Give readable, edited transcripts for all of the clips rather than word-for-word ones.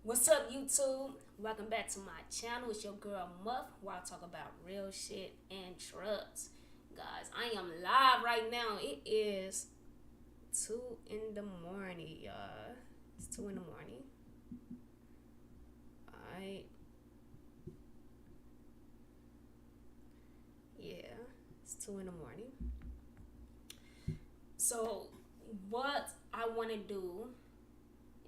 What's up, YouTube? Welcome back to my channel. It's your girl Muff, where I talk about real shit and trucks. Guys, I am live right now. It is 2 in the morning, y'all. It's 2 in the morning. Alright. Yeah, it's 2 in the morning. So, what I want to do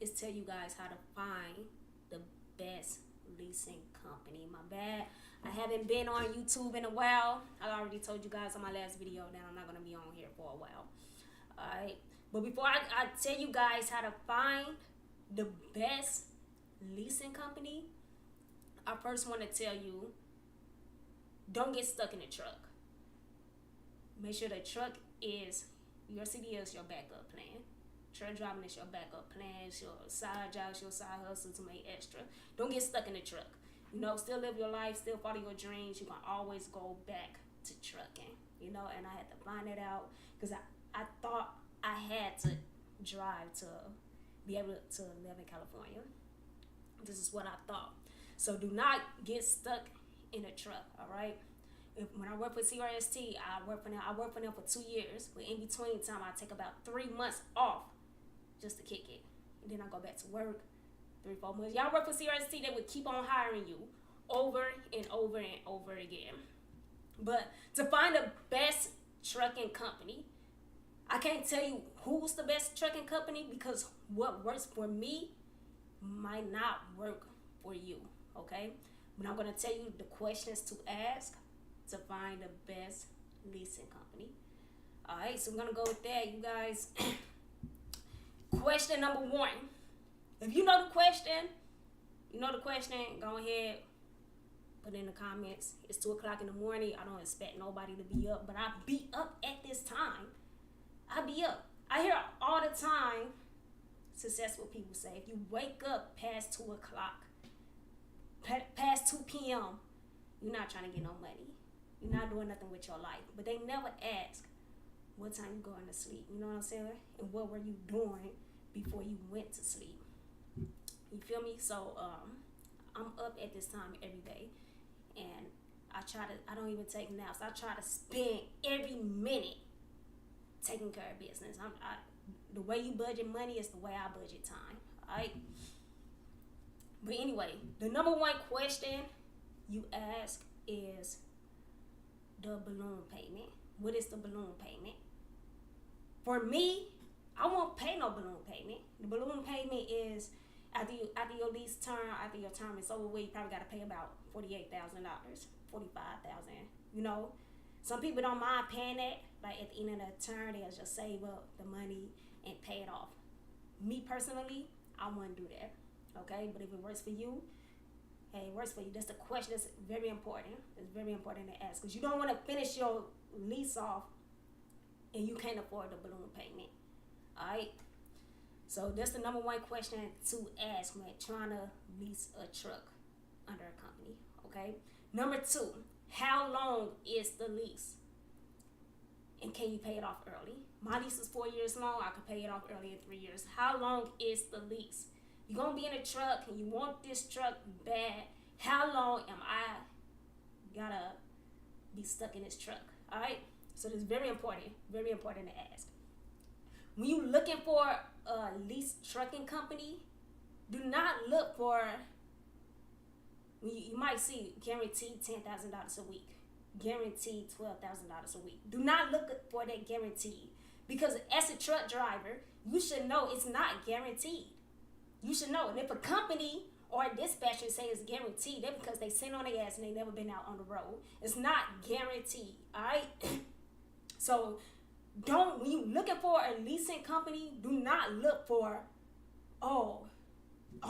is tell you guys how to find the best leasing company. My bad, I haven't been on YouTube in a while. I already told you guys on my last video that I'm not going to be on here for a while. Alright, but before I tell you guys how to find the best leasing company, I first want to tell you, don't get stuck in the truck. Make sure the truck is, your CD is your backup plan. Truck driving is your backup plan. It's your side job, it's your side hustle to make extra. Don't get stuck in the truck. Still live your life, still follow your dreams. You can always go back to trucking. And I had to find it out because I thought I had to drive to be able to live in California. This is what I thought. So do not get stuck in a truck, all right? When I worked for CRST, I worked for them for 2 years. But in between time, I take about 3 months off just to kick it. And then I go back to work 3-4 months. Y'all work for CRST, they would keep on hiring you over and over and over again. But to find the best trucking company, I can't tell you who's the best trucking company because what works for me might not work for you, okay? But I'm going to tell you the questions to ask to find the best leasing company. All right, so we're going to go with that, you guys. Question number 1. If you know the question, go ahead, put it in the comments. It's 2 o'clock in the morning. I don't expect nobody to be up, but I be up at this time. I be up. I hear all the time successful people say, if you wake up past 2 o'clock, past 2 p.m., you're not trying to get no money. You're not doing nothing with your life. But they never ask what time you going to sleep. You know what I'm saying? And what were you doing before you went to sleep? You feel me? So I'm up at this time every day, and I don't even take naps. I try to spend every minute taking care of business. The way you budget money is the way I budget time. All right. But anyway, the number 1 question you ask is the balloon payment. What is the balloon payment? For me, I won't pay no balloon payment. The balloon payment is after your lease term, after your term is over with, you probably got to pay about $48,000, $45,000. Some people don't mind paying that. Like at the end of the term, they'll just save up the money and pay it off. Me personally, I wouldn't do that. Okay, but if it works for you, hey, it works for you. That's the question. That's very important. It's very important to ask because you don't want to finish your lease off and you can't afford the balloon payment. All right. So that's the number 1 question to ask when trying to lease a truck under a company. Okay. Number 2, how long is the lease? And can you pay it off early? My lease is 4 years long. I can pay it off early in 3 years. How long is the lease? You're going to be in a truck and you want this truck bad. How long am I gotta be stuck in this truck? All right. So this is very important to ask. When you're looking for a lease trucking company, do not look for, you might see guaranteed $10,000 a week, guaranteed $12,000 a week. Do not look for that guaranteed because as a truck driver, you should know it's not guaranteed. You should know. And if a company or a dispatcher say it's guaranteed, that's because they sit on their ass and they never been out on the road. It's not guaranteed, all right? So when you looking for a leasing company, do not look for, oh,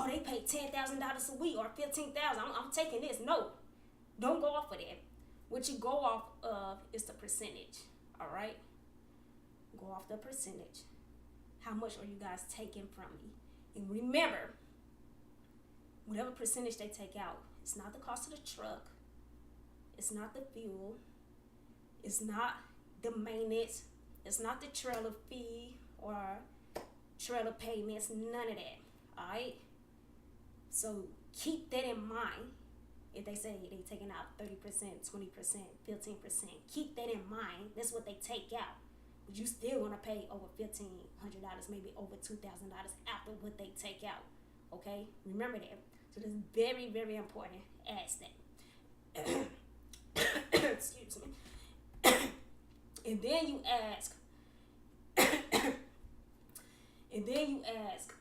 they pay $10,000 a week or $15,000. I'm taking this. No, don't go off of that. What you go off of is the percentage, all right? Go off the percentage. How much are you guys taking from me? And remember, whatever percentage they take out, it's not the cost of the truck. It's not the fuel. It's not the maintenance. It's not the trailer fee or trailer payments. None of that. All right. So keep that in mind. If they say they taking out 30%, 20%, 15%, keep that in mind. That's what they take out. But you still gonna pay over $1,500, maybe over $2,000 after what they take out. Okay, remember that. So this is very, very important. Ask that. Excuse me. And then you ask. And then you ask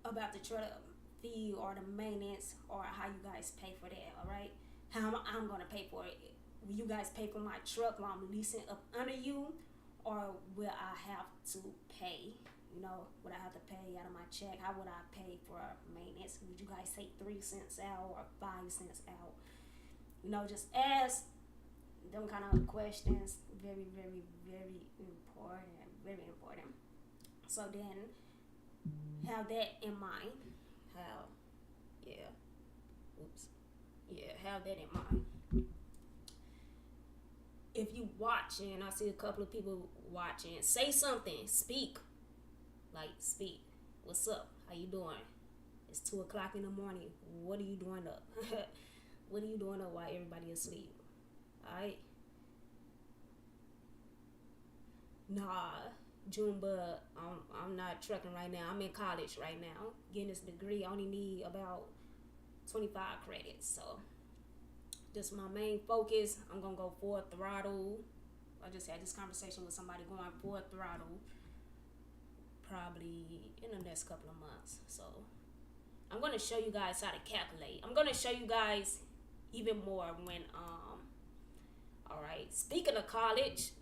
about the truck fee or the maintenance or how you guys pay for that. All right, how I'm gonna pay for it. Will you guys pay for my truck while I'm leasing up under you, or will I have to pay? You know, would I have to pay out of my check? How would I pay for maintenance? Would you guys take 3 cents out or 5 cents out? You know, just ask them kind of questions. Very, very, very important. Very important. So then, have that in mind. Have that in mind. If you watching, I see a couple of people watching. Say something. Speak. Speak. What's up? How you doing? It's 2:00 in the morning. What are you doing up? What are you doing up while everybody asleep? Alright? Nah, Junebug, I'm not trucking right now. I'm in college right now. Getting this degree. I only need about 25 credits. So, this is my main focus. I'm going to go full throttle. I just had this conversation with somebody going full throttle probably in the next couple of months. So, I'm going to show you guys how to calculate. I'm going to show you guys even more when, alright. Speaking of college,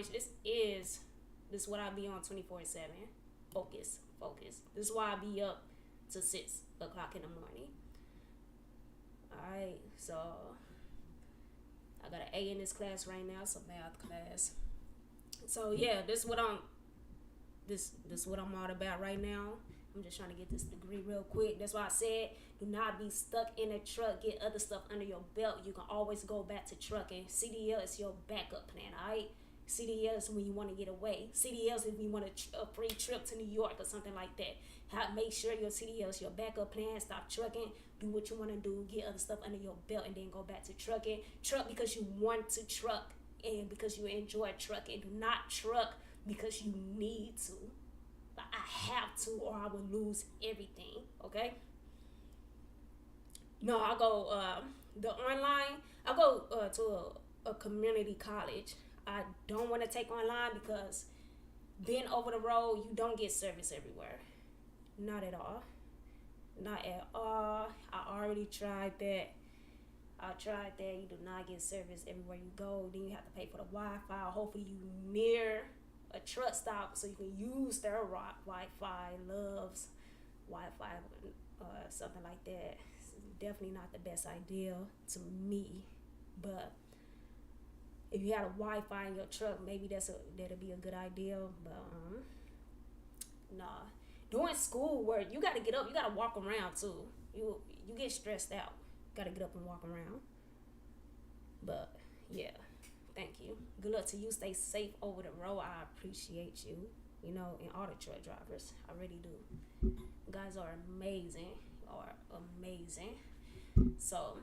this is what I be on 24/7. Focus. This is why I be up to 6:00 in the morning. Alright, so I got an A in this class right now. It's a math class. So yeah, this is what I'm all about right now. I'm just trying to get this degree real quick. That's why I said do not be stuck in a truck. Get other stuff under your belt. You can always go back to trucking. CDL is your backup plan, alright? CDL is when you want to get away. CDL is if you want a free trip to New York or something like that. Make sure your CDL is your backup plan. Stop trucking. Do what you want to do. Get other stuff under your belt and then go back to trucking. Truck because you want to truck and because you enjoy trucking. Do not truck because you need to. I have to or I will lose everything. Okay? No, I go I go to a community college. I don't want to take online because being over the road, you don't get service everywhere. Not at all. I already tried that. You do not get service everywhere you go. Then you have to pay for the Wi-Fi. Hopefully you near a truck stop so you can use their Wi-Fi, Love's Wi-Fi, something like that. It's definitely not the best idea to me, but if you had a Wi-Fi in your truck, maybe that'll be a good idea. But nah, doing school work, you gotta get up, you gotta walk around too. You get stressed out. Gotta get up and walk around. But yeah. Thank you. Good luck to you. Stay safe over the road. I appreciate you. You know, and all the truck drivers. I really do. You guys are amazing. So,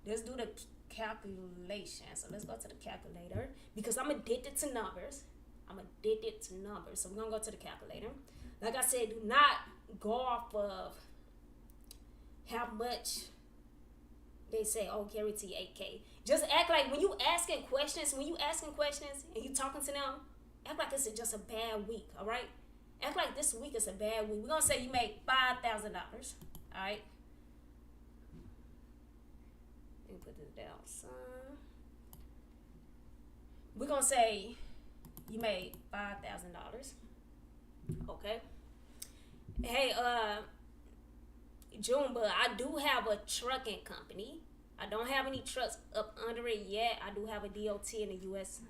let's do the calculation. So, let's go to the calculator. Because I'm addicted to numbers. So, we're going to go to the calculator. Like I said, do not go off of how much they say, oh, guarantee 8K. Just act like when you asking questions and you talking to them, act like it's just a bad week, all right? Act like this week is a bad week. We're going to say you made $5,000, all right? Let me put this down, son. We're going to say you made $5,000, okay? Hey, June, but I do have a trucking company. I don't have any trucks up under it yet. I do have a DOT and a US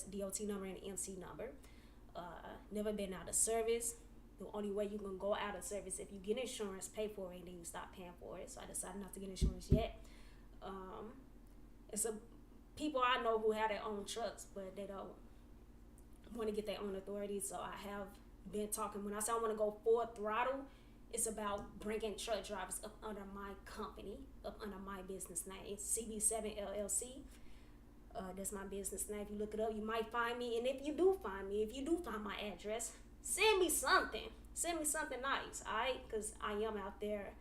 DOT number and an MC number. Never been out of service. The only way you can go out of service if you get insurance, pay for it, and then you stop paying for it. So I decided not to get insurance yet. It's a people I know who have their own trucks, but they don't want to get their own authority. So I have been talking. When I say I want to go full throttle, it's about bringing truck drivers up under my company, up under my business name, CB7 LLC. That's my business name. If you look it up, you might find me. And if you do find me, if you do find my address, send me something. Send me something nice, alright? Because I am out there.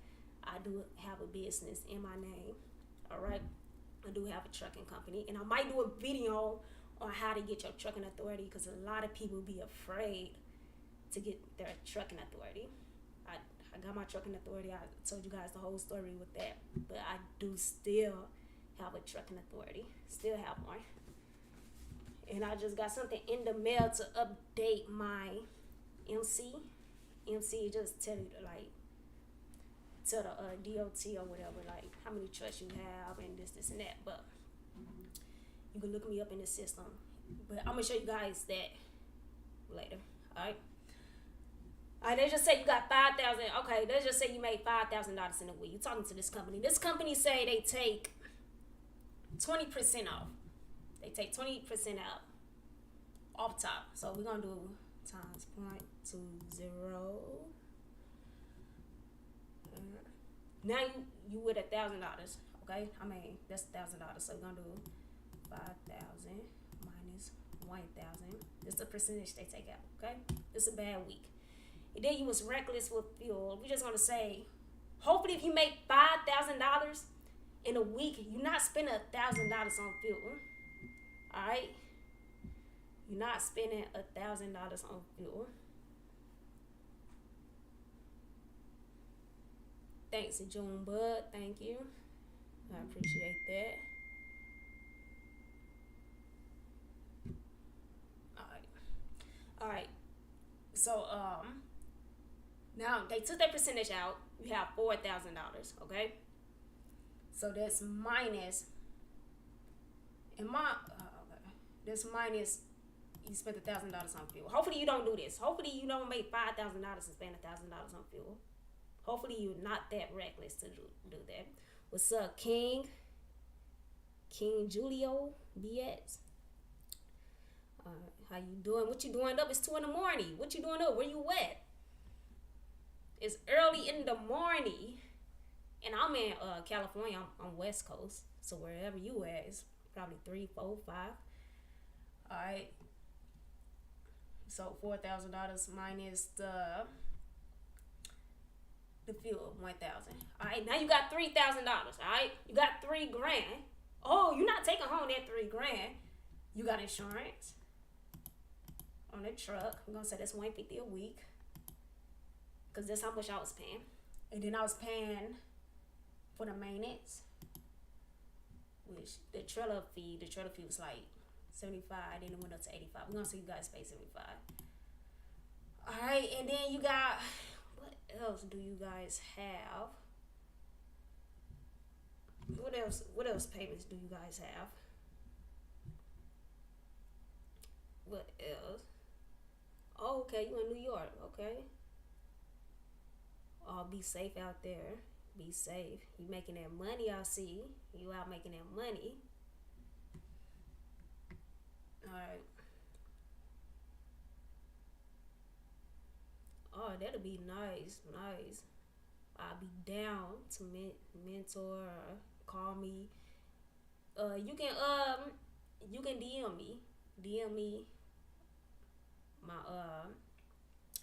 I do have a business in my name, alright? I do have a trucking company. And I might do a video on how to get your trucking authority, because a lot of people be afraid to get their trucking authority. I got my trucking authority. I told you guys the whole story with that. But I do still have a trucking authority. Still have one. And I just got something in the mail to update my MC. MC just tell you to like tell the DOT or whatever, like how many trucks you have and this and that. But you can look me up in the system. But I'm gonna show you guys that later. Alright. Alright, let's just say you got 5,000. Okay, let's just say you made $5,000 in a week. You're talking to this company. This company say they take 20% off. They take 20% out off top. So we're gonna do times 0.20. Now you with $1,000. Okay, I mean that's $1,000. So we're gonna do 5,000 minus 1,000. This is the percentage they take out. Okay, it's a bad week. And then you was reckless with fuel. We're just gonna say, hopefully, if you make $5,000 in a week, you're not spending $1,000 on fuel. All right, you're not spending $1,000 on fuel. Thanks, Junebug. Thank you. I appreciate that. All right. So now they took that percentage out. You have $4,000. Okay. So that's minus. And that's minus. You spent $1,000 on fuel. Hopefully you don't do this. Hopefully you don't make $5,000 and spend $1,000 on fuel. Hopefully you're not that reckless to do that. What's up, King? King Julio BX. How you doing? What you doing up? It's 2 a.m. What you doing up? Where you at? It's early in the morning. And I'm in California. I'm West Coast. So wherever you at, it's probably 3, 4, 5. Alright. So $4,000 minus the fuel, 1,000. Alright, now you got $3,000. Alright, you got $3,000. Oh, you're not taking home that $3,000. You got insurance on the truck. I'm gonna say that's $150 a week, cause that's how much I was paying. And then I was paying for the maintenance, which the trailer fee was like $75. Then it went up to $85. We're gonna say you guys pay $75. All right, and then you got, what else do you guys have? What else payments do you guys have? What else? Oh, okay, you in New York. Okay. Oh, be safe out there. Be safe. You making that money, I see. You out making that money. Alright. Oh, that'll be nice. Nice. I'll be down to mentor or call me. You can DM me. DM me.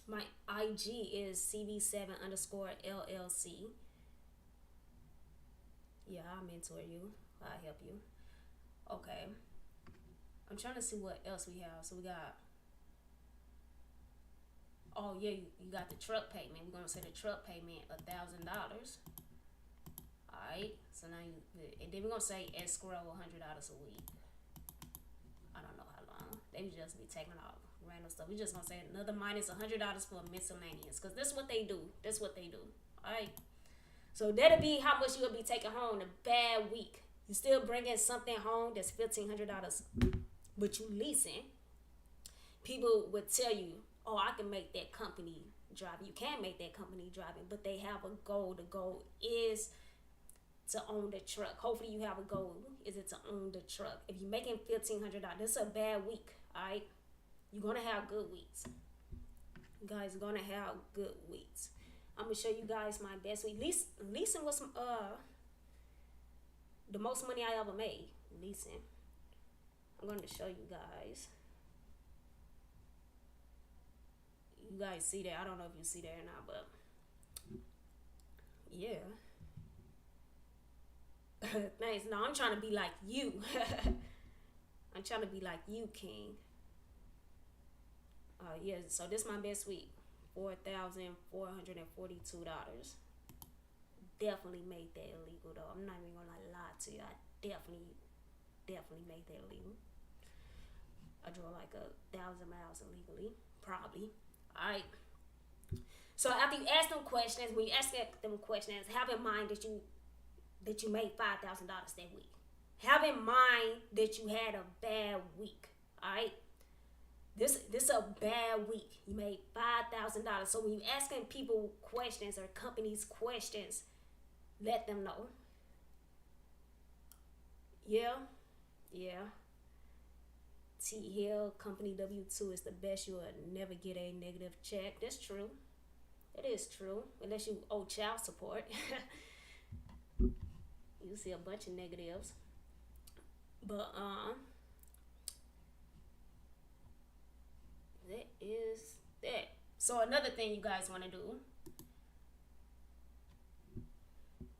My IG is CB7_LLC. Yeah, I'll mentor you. I'll help you. Okay. I'm trying to see what else we have. So we got, oh yeah, you got the truck payment. We're gonna say the truck payment $1,000. Alright. So now and then we're gonna say escrow $100 a week. I don't know how long. They just be taking off random stuff. We just gonna say another minus $100 for miscellaneous, cause that's what they do. That's what they do. All right. So that'll be how much you'll be taking home a bad week. You still bringing something home that's $1,500, but you leasing. People would tell you, "Oh, I can make that company driving." You can make that company driving, but they have a goal. The goal is to own the truck. Hopefully, you have a goal. Is it to own the truck? If you're making $1,500, that's a bad week. All right. You're going to have good weeks. You guys are gonna have good weeks. I'm gonna show you guys my best week. Leasing was the most money I ever made. Leasing. I'm gonna show you guys. You guys see that? I don't know if you see that or not, but yeah. Thanks. No, I'm trying to be like you. I'm trying to be like you, King. Yeah, so this is my best week. $4,442. Definitely made that illegal though. I'm not even gonna lie to you. I definitely made that illegal. I drove like 1,000 miles illegally, probably. Alright. So after you ask them questions, when you ask them questions, have in mind that you made $5,000 that week. Have in mind that you had a bad week. Alright? This a bad week. You made $5,000. So when you asking people questions or companies questions, let them know. Yeah. T Hill Company W-2 is the best. You will never get a negative check. That's true. It is true. Unless you owe child support. You see a bunch of negatives. But that is that. So another thing you guys want to do,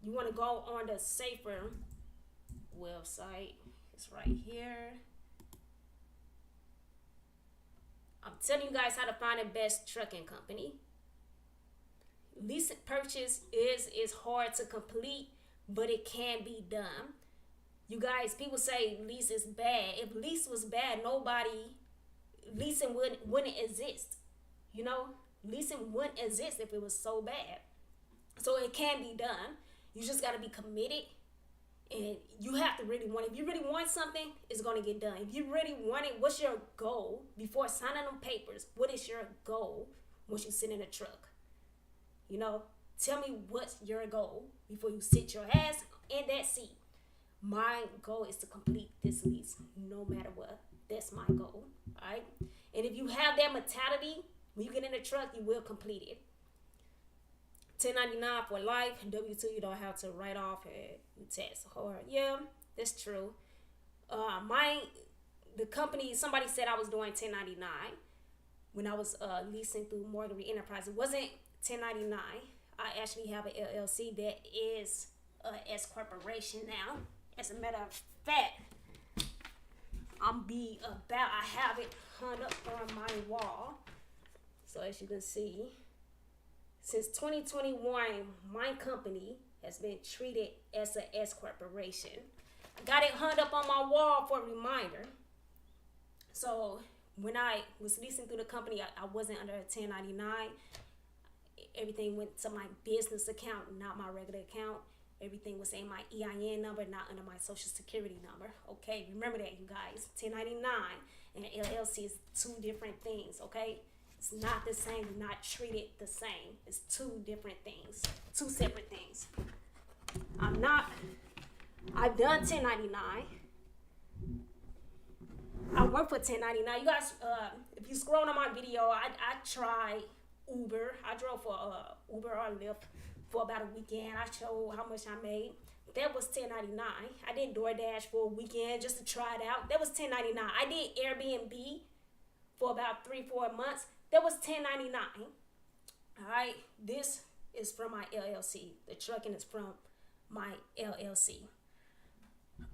you want to go on the Safer website. It's right here. I'm telling you guys how to find the best trucking company. Lease purchase is hard to complete, but it can be done. You guys, people say lease is bad. If lease was bad, leasing wouldn't exist. You know, leasing wouldn't exist if it was so bad. So it can be done. You just got to be committed, and you have to really want it. If you really want something, it's going to get done. If you really want it, what's your goal before signing them papers? What is your goal once you sit in a truck? You know, tell me what's your goal before you sit your ass in that seat. My goal is to complete this lease no matter what. That's my goal. All right. And if you have that mentality, when you get in the truck, you will complete it. 1099 for life. W-2, you don't have to write off and you tax hard. Yeah, that's true. The company, somebody said I was doing 1099 when I was leasing through Morgan Enterprise. It wasn't 1099. I actually have an LLC that is a S corporation now. As a matter of fact, I have it hung up on my wall. So as you can see, since 2021, my company has been treated as a S corporation. I got it hung up on my wall for a reminder. So when I was leasing through the company, I wasn't under a 1099. Everything went to my business account, not my regular account. Everything was in my EIN number, not under my social security number. Okay, remember that, you guys. 1099 and LLC is two different things, okay? It's not the same. You're not treated the same. It's two different things. Two separate things. I've done 1099. I work for 1099. You guys, if you scroll on my video, I tried Uber. I drove for Uber or Lyft for about a weekend. I showed how much I made. That was 1099. I did DoorDash for a weekend just to try it out. That was 1099. I did Airbnb for about 3-4 months. That was 1099. All right. This is from my LLC. The trucking is from my LLC.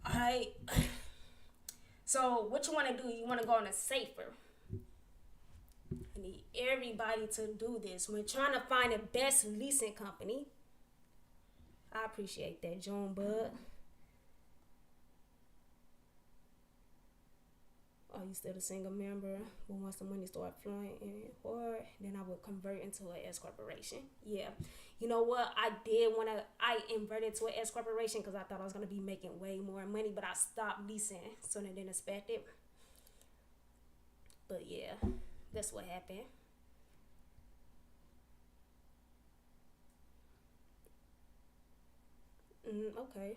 All right. So what you want to do, you want to go on a Safer. I need everybody to do this. When trying to find the best leasing company. I appreciate that, John Bud. Are you still a single member? But once the money start flowing in, or then I will convert into an S corporation. Yeah. You know what? I inverted to an S corporation because I thought I was going to be making way more money, but I stopped leasing sooner than expected. But yeah, that's what happened. Okay.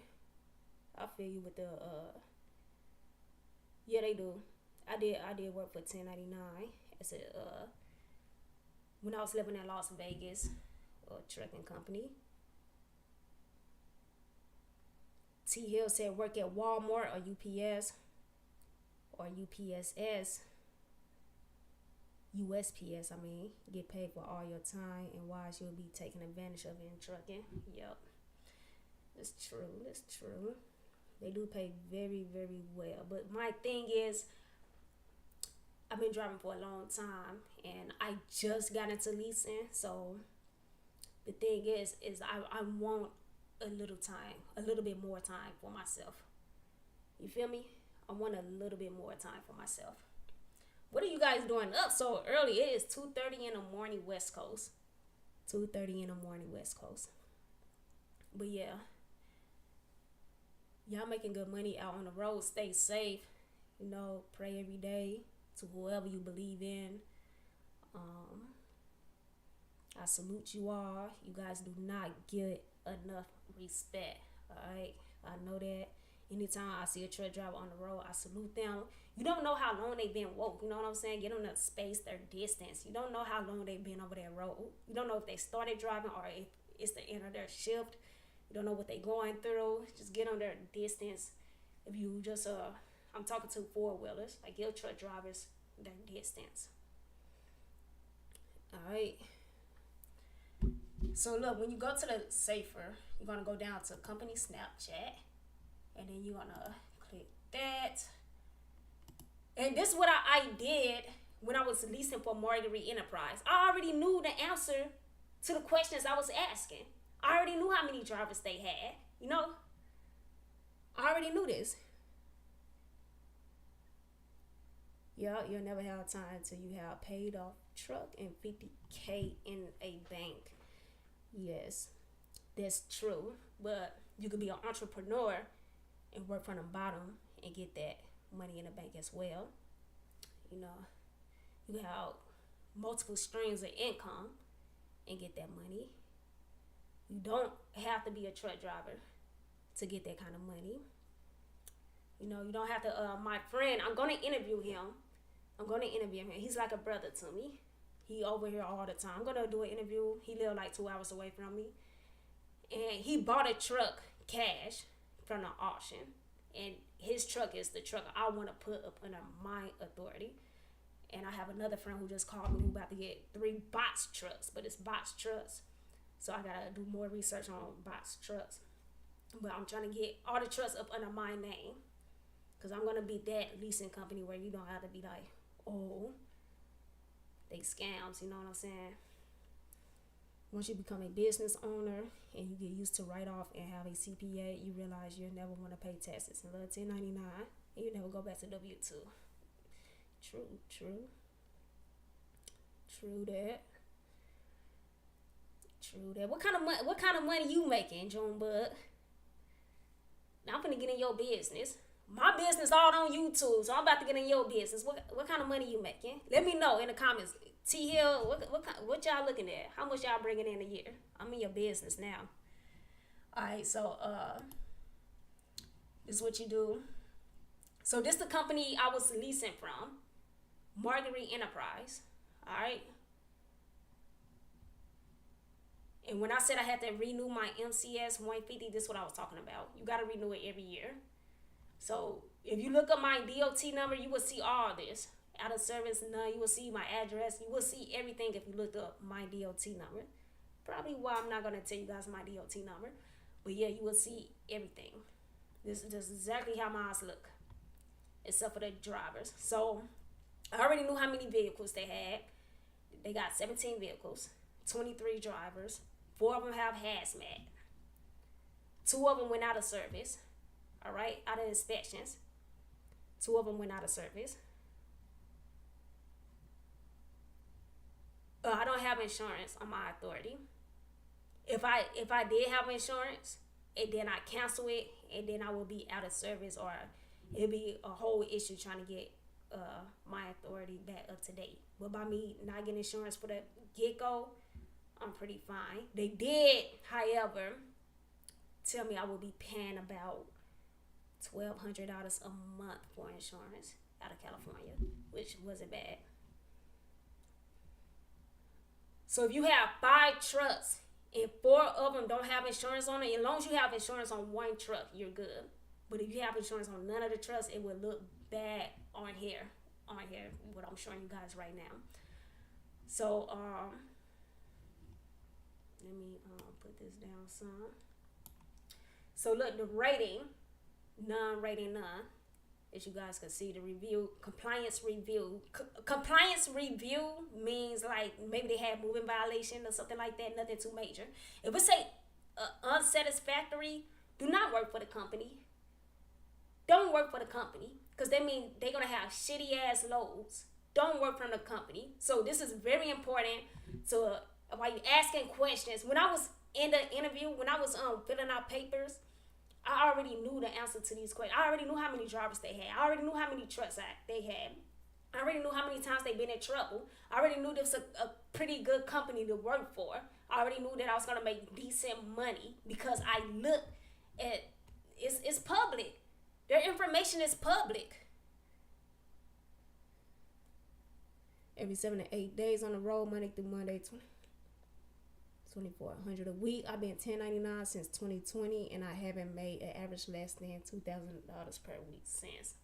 I feel you with the yeah, they do. I did work for 1099 as a when I was living in Las Vegas, a trucking company. T Hill said work at Walmart or UPS or UPSS. USPS, I mean, get paid for all your time and wise you'll be taking advantage of it in trucking. Yep. It's true. It's true. They do pay very, very well. But my thing is, I've been driving for a long time and I just got into leasing. So the thing is I want a little time, a little bit more time for myself. You feel me? I want a little bit more time for myself. What are you guys doing up so early? It is 2:30 in the morning West Coast. 2:30 in the morning West Coast. But yeah, y'all making good money out on the road. Stay safe. You know, pray every day to whoever you believe in. I salute you all. You guys do not get enough respect. Alright, I know that. Anytime I see a truck driver on the road, I salute them. You don't know how long they've been woke. You know what I'm saying? Get them to space their distance. You don't know how long they've been over that road. You don't know if they started driving or if it's the end of their shift. You don't know what they're going through. Just get them their distance. If you just I'm talking to four-wheelers, like your truck drivers, their distance. Alright. So look, when you go to the safer, you're gonna go down to company Snapchat, and then you're gonna click that. And this is what I did when I was leasing for Marguerite Enterprise. I already knew the answer to the questions I was asking. I already knew how many drivers they had. You know, I already knew this. Yeah, you'll never have time until you have paid off truck and $50K in a bank. Yes, that's true. But you could be an entrepreneur and work from the bottom and get that money in the bank as well. You know, you have multiple streams of income and get that money. You don't have to be a truck driver to get that kind of money. You know, you don't have to. My friend, I'm gonna interview him. He's like a brother to me. He over here all the time. I'm gonna do an interview. He live like 2 hours away from me, and he bought a truck cash from the auction, and his truck is the truck I want to put up under my authority. And I have another friend who just called me who about to get 3 box trucks, but it's box trucks. So I gotta do more research on box trucks. But I'm trying to get all the trucks up under my name, cause I'm gonna be that leasing company where you don't have to be like, oh, they scams. You know what I'm saying? Once you become a business owner and you get used to write off and have a CPA, you realize you'll never want to pay taxes and 1099, and you never go back to W-2. True that. What kind of money you making, Junebug? Now I'm finna get in your business. My business all on YouTube, so I'm about to get in your business. What kind of money you making? Let me know in the comments. T Hill, what y'all looking at? How much y'all bringing in a year? I'm in your business now. All right, so this is what you do. So this the company I was leasing from, Marguerite Enterprise. All right. And when I said I had to renew my MCS 150, this is what I was talking about. You got to renew it every year. So if you look up my DOT number, you will see all this. Out of service, none. You will see my address. You will see everything if you looked up my DOT number. Probably why I'm not going to tell you guys my DOT number. But yeah, you will see everything. This is exactly how my eyes look. Except for the drivers. So I already knew how many vehicles they had. They got 17 vehicles, 23 drivers. 4 of them have hazmat. 2 of them went out of service. All right, out of inspections. 2 of them went out of service. I don't have insurance on my authority. If I did have insurance, and then I cancel it, and then I will be out of service, or it'll be a whole issue trying to get my authority back up to date. But by me not getting insurance for the get-go, I'm pretty fine. They did, however, tell me I will be paying about $1,200 a month for insurance out of California, which wasn't bad. So if you have 5 trucks and 4 of them don't have insurance on it, as long as you have insurance on one truck, you're good. But if you have insurance on none of the trucks, it will look bad on here. On here, what I'm showing you guys right now. So let me put this down some. So look, the rating, non-rating none. As you guys can see, the review, compliance review. Compliance review means like maybe they had moving violation or something like that, nothing too major. If we say unsatisfactory, do not work for the company. Don't work for the company, because that means they're going to have shitty ass loads. Don't work for the company. So this is very important. So while you're asking questions, when I was in the interview, when I was filling out papers, I already knew the answer to these questions. I already knew how many drivers they had. I already knew how many trucks they had. I already knew how many times they've been in trouble. I already knew this was a pretty good company to work for. I already knew that I was going to make decent money because I looked at, it's public. Their information is public. Every 7 to 8 days on the road, Monday through Monday, $2,400 a week. I've been 1099 since 2020, and I haven't made an average less than $2,000 per week since.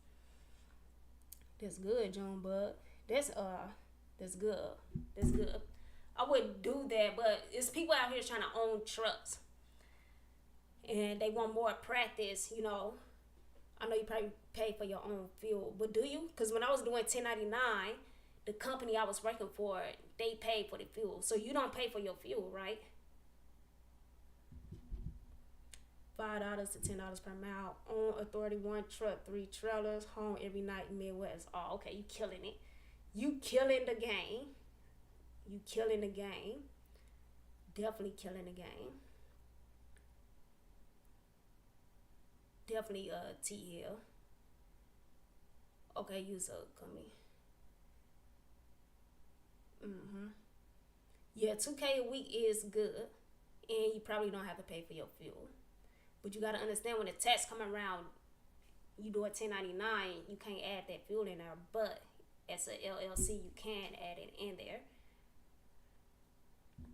That's good, John Bud. That's good. That's good. I wouldn't do that, but it's people out here trying to own trucks, and they want more practice. You know, I know you probably pay for your own fuel, but do you? Because when I was doing 1099, the company I was working for, they paid for the fuel. So you don't pay for your fuel, right? $5 to $10 per mile. Own authority, 1 truck, 3 trailers. Home every night, Midwest. Oh, okay, you killing it. You killing the game. You killing the game. Definitely killing the game. Definitely T Hill. Okay, use a company. Yeah, $2K a week is good, and you probably don't have to pay for your fuel. But you gotta understand, when the tax come around, you do a 1099, you can't add that fuel in there. But as a LLC, you can add it in there.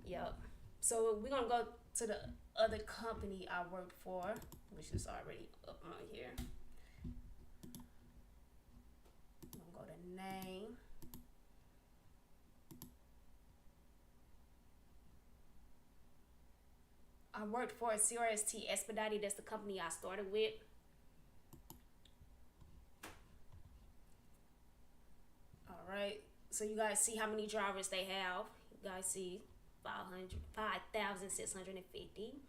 Yep. So we're gonna go to the other company I worked for, which is already up on here. I'm gonna go to name. I worked for a CRST Expedited. That's the company I started with. All right. So you guys see how many drivers they have. You guys see 5,650.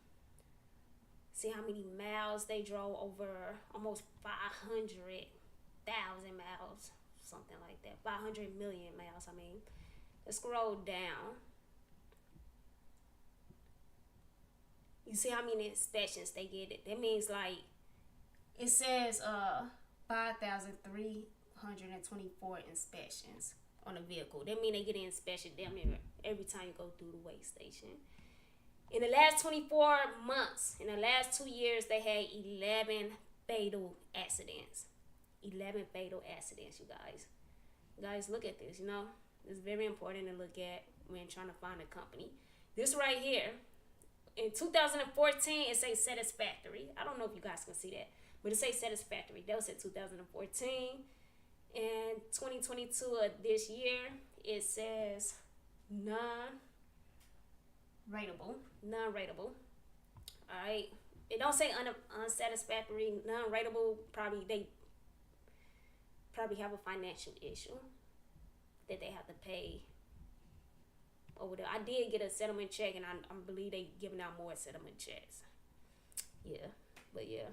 See how many miles they drove, over almost 500,000 miles. Something like that. 500 million miles, I mean. Let's scroll down. You see how many inspections they get it. That means like it says 5,324 inspections on a vehicle. That means they get an inspection damn near every time you go through the weigh station. In the last 24 months, in the last 2 years, they had 11 fatal accidents. 11 fatal accidents, you guys. You guys, look at this, you know. It's very important to look at when trying to find a company. This right here. In 2014, it says satisfactory. I don't know if you guys can see that, but it says satisfactory. That was in 2014. And 2022 of this year, it says non-rateable. Non-rateable. All right. It don't say unsatisfactory. Non-rateable, they probably have a financial issue that they have to pay over there. I did get a settlement check, and I believe they giving out more settlement checks. Yeah, but yeah,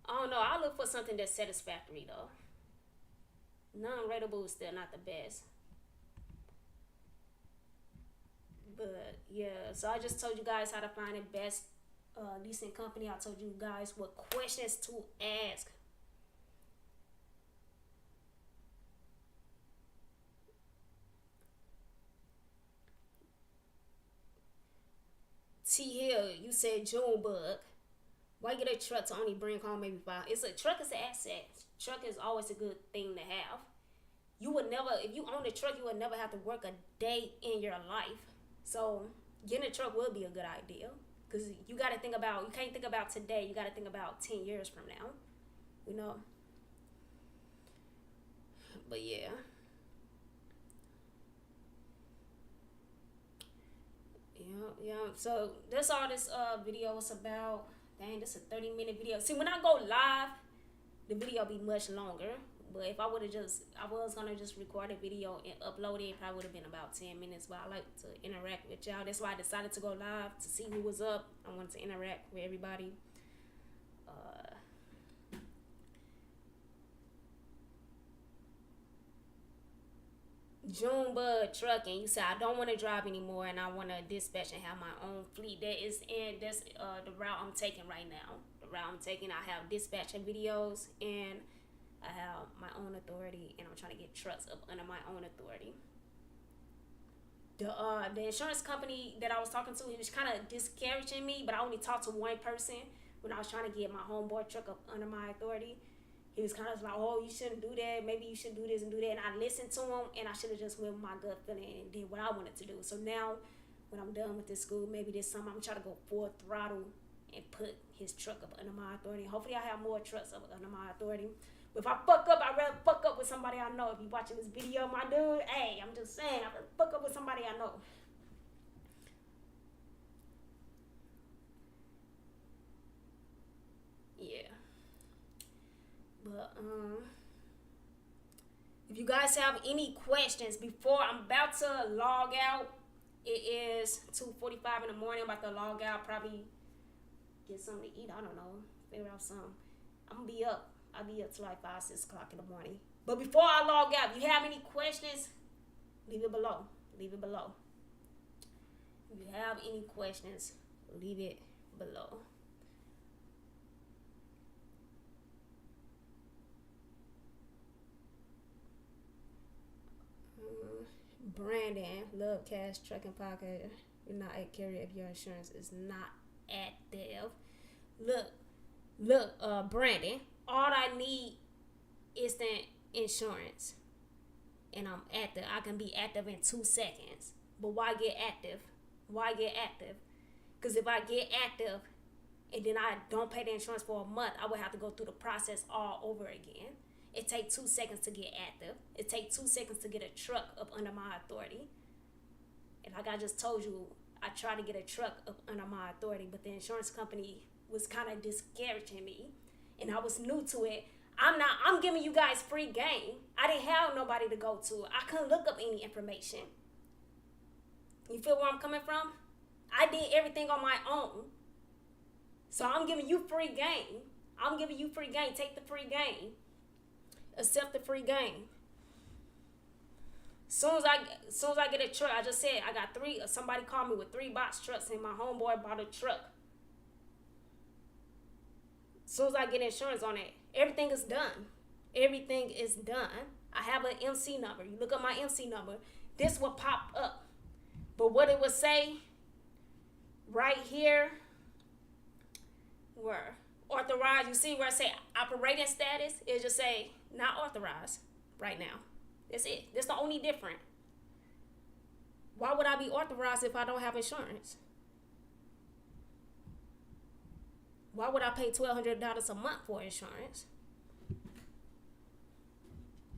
I don't know. I look for something that's satisfactory though. Non-rateable is still not the best, but yeah. So I just told you guys how to find the best leasing company. I told you guys what questions to ask. T Hill, you said Junebug. Why get a truck to only bring home maybe 5? Truck is an asset. Truck is always a good thing to have. You would never, if you own a truck, you would never have to work a day in your life. So getting a truck would be a good idea. Because you got to think about, you can't think about today. You got to think about 10 years from now. You know? But yeah. Yeah. So that's all this video is about. Dang, this is a 30-minute video. See, when I go live, the video be much longer. But if I would have I was gonna just record a video and upload it, probably would have been about 10 minutes. But I like to interact with y'all. That's why I decided to go live, to see who was up. I wanted to interact with everybody. Junebug Trucking. You said I don't want to drive anymore, and I want to dispatch and have my own fleet. That's the route I'm taking right now. The route I'm taking, I have dispatching videos, and I have my own authority, and I'm trying to get trucks up under my own authority. The insurance company that I was talking to, he was kind of discouraging me, but I only talked to one person when I was trying to get my homeboy truck up under my authority. He was kind of like, oh, you shouldn't do that. Maybe you should do this and do that. And I listened to him, and I should have just went with my gut feeling and did what I wanted to do. So now, when I'm done with this school, maybe this summer, I'm trying to go full throttle and put his truck up under my authority. Hopefully, I have more trucks up under my authority. But if I fuck up, I'd rather fuck up with somebody I know. If you're watching this video, my dude, hey, I'm just saying, I'd rather fuck up with somebody I know. Yeah. But, if you guys have any questions before I'm about to log out, it is 2:45 in the morning. I'm about to log out, probably get something to eat. I don't know, figure out something. I'm gonna be up. I'll be up till like 5, 6 o'clock in the morning. But before I log out, if you have any questions, leave it below. Leave it below. If you have any questions, leave it below. Brandon, love cash trucking podcast. You're not a carrier if your insurance is not active. Look, Brandon. All I need is the insurance, and I'm active. I can be active in 2 seconds. But why get active? Why get active? Because if I get active and then I don't pay the insurance for a month, I would have to go through the process all over again. It takes 2 seconds to get active. It takes 2 seconds to get a truck up under my authority. And like I just told you, I tried to get a truck up under my authority, but the insurance company was kind of discouraging me. And I was new to it. I'm giving you guys free game. I didn't have nobody to go to. I couldn't look up any information. You feel where I'm coming from? I did everything on my own. So I'm giving you free game. I'm giving you free game. Take the free game. Accept the free game. Soon as I get a truck, I just said I got 3. Somebody called me with 3 box trucks, and my homeboy bought a truck. Soon as I get insurance on it, everything is done. Everything is done. I have an MC number. You look up my MC number, this will pop up. But what it would say right here, where authorized, you see where I say operating status, it just say not authorized right now. That's it. That's the only difference. Why would I be authorized if I don't have insurance? Why would I pay $1,200 a month for insurance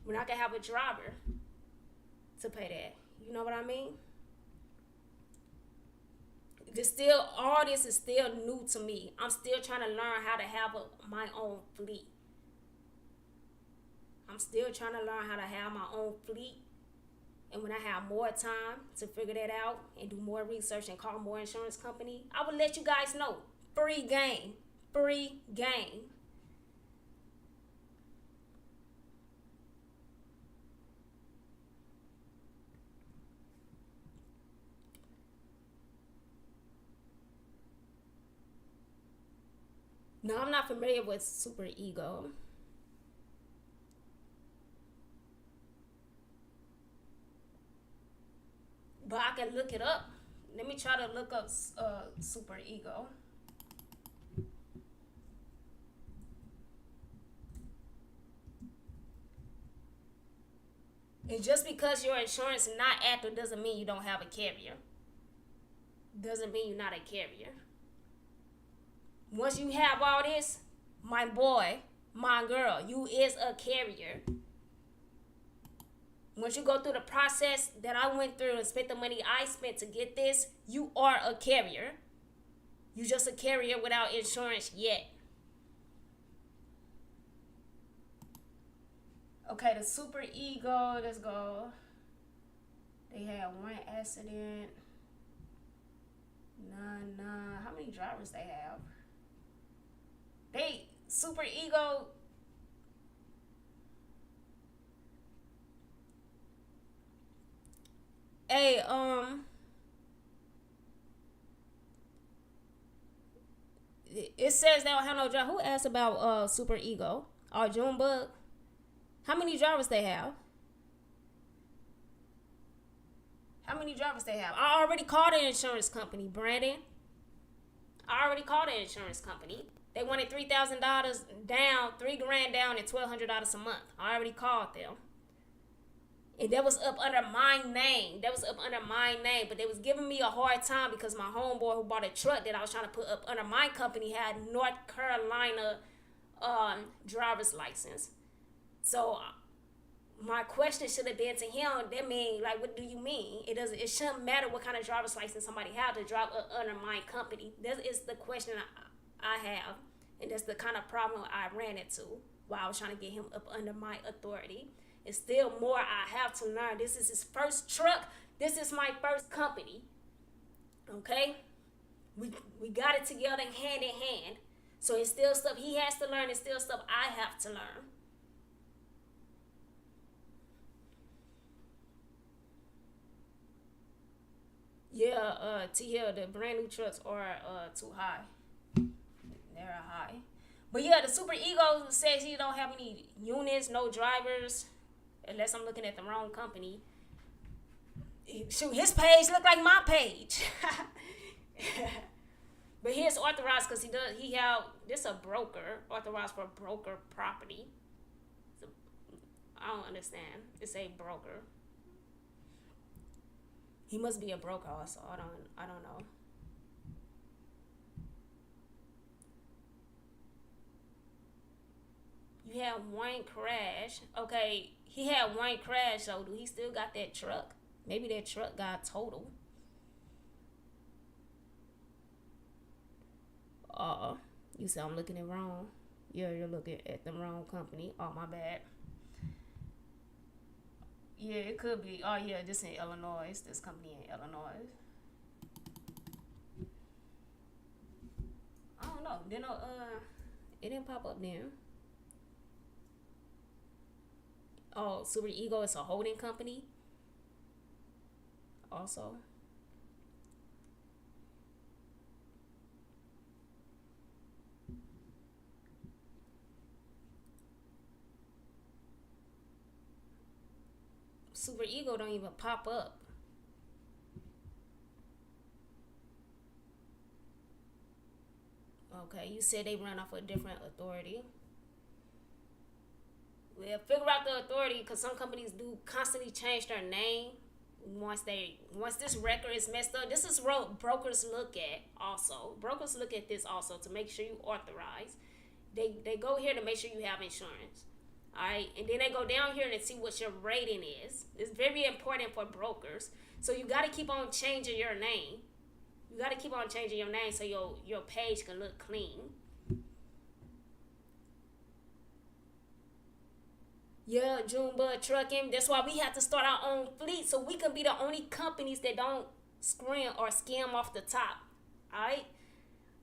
when I can have a driver to pay that? You know what I mean? All this is still new to me. I'm still trying to learn how to have my own fleet. I'm still trying to learn how to have my own fleet. And when I have more time to figure that out and do more research and call more insurance company, I will let you guys know. Free game. Free game. No, I'm not familiar with Super Ego. But I can look it up. Let me try to look up Super Ego. And just because your insurance is not active doesn't mean you don't have a carrier. Doesn't mean you're not a carrier. Once you have all this, my boy, my girl, you is a carrier. Once you go through the process that I went through and spent the money I spent to get this, you are a carrier. You just a carrier without insurance yet. Okay, the super ego, let's go. They had one accident. None. How many drivers they have? They super ego. Hey, it says they don't have no driver. Who asked about super ego? Or Junebug? How many drivers they have? How many drivers they have? I already called the insurance company, Brandon. I already called the insurance company. They wanted $3,000 down, $3,000 down, and $1,200 a month. I already called them. And that was up under my name. But they was giving me a hard time because my homeboy who bought a truck that I was trying to put up under my company had North Carolina driver's license. So my question should have been to him, that mean, like, what do you mean? It shouldn't matter what kind of driver's license somebody have to drive under my company. That is the question I have. And that's the kind of problem I ran into while I was trying to get him up under my authority. It's still more I have to learn. This is his first truck. This is my first company. Okay? We got it together hand in hand. So it's still stuff he has to learn. It's still stuff I have to learn. Yeah, TL, the brand new trucks are too high. They're high. But yeah, the super ego says he don't have any units, no drivers, unless I'm looking at the wrong company. Shoot, his page look like my page. But he's authorized because he have this a broker, authorized for broker property. So, I don't understand. It's a broker. He must be a broker also. I don't know. You had one crash. Okay, he had one crash, so do he still got that truck? Maybe that truck got totaled. You said I'm looking at wrong. Yeah, you're looking at the wrong company. Oh, my bad. Yeah, it could be. Oh, yeah, this in Illinois. This company in Illinois. I don't know. It didn't pop up then. Oh, Super Ego is a holding company. Also. Super Ego don't even pop up. Okay, you said they run off a different authority. Well, figure out the authority because some companies do constantly change their name once this record is messed up. This is what brokers look at also. Brokers look at this also to make sure you authorize. They go here to make sure you have insurance. Alright, and then they go down here and see what your rating is. It's very important for brokers. So you got to keep on changing your name. You got to keep on changing your name so your page can look clean. Yeah, Junebug Trucking. That's why we have to start our own fleet so we can be the only companies that don't scrim or skim off the top. Alright?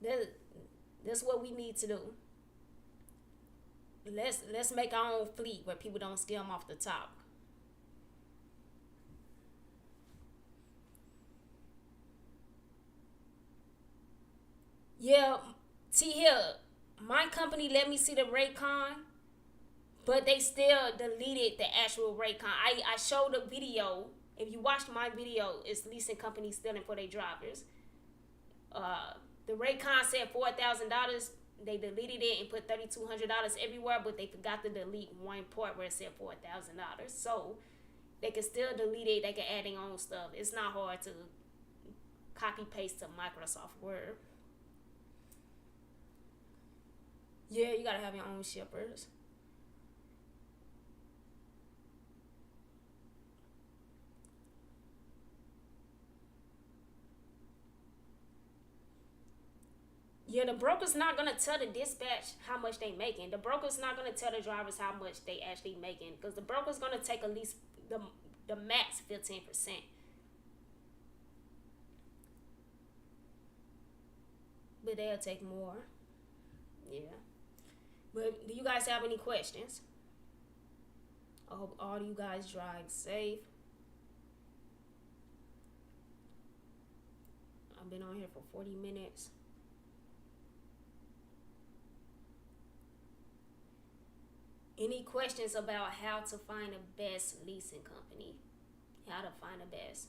That's what we need to do. Let's make our own fleet where people don't skim off the top. Yeah, see here, my company let me see the Raycon, but they still deleted the actual Raycon. I showed a video. If you watched my video, it's leasing companies stealing for their drivers. The Raycon said $4,000. They deleted it and put $3,200 everywhere, but they forgot to delete one part where it said $4,000. So They can still delete it. They can add their own stuff. It's not hard to copy paste to Microsoft Word. Yeah, you gotta have your own shippers. Yeah, the broker's not gonna tell the dispatch how much they making. The broker's not gonna tell the drivers how much they actually making, because the broker's gonna take at least the max 15%. But they'll take more. Yeah. But do you guys have any questions? I hope all you guys drive safe. I've been on here for 40 minutes. Any questions about how to find the best leasing company? How to find the best?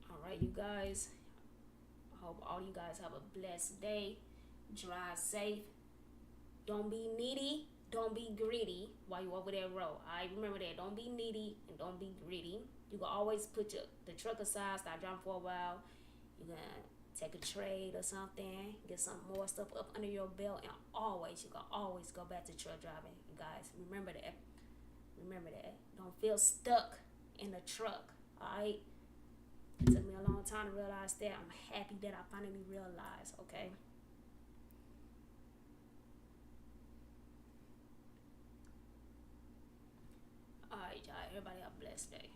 All right, you guys. I hope all you guys have a blessed day. Drive safe. Don't be needy. Don't be greedy while you over that road. I remember that. Don't be needy and don't be greedy. You can always put the truck aside, start driving for a while. You can take a trade or something, get some more stuff up under your belt, and you can always go back to truck driving. You guys, remember that. Remember that. Don't feel stuck in the truck. Alright? It took me a long time to realize that. I'm happy that I finally realized, okay? Alright, y'all. Everybody have a blessed day.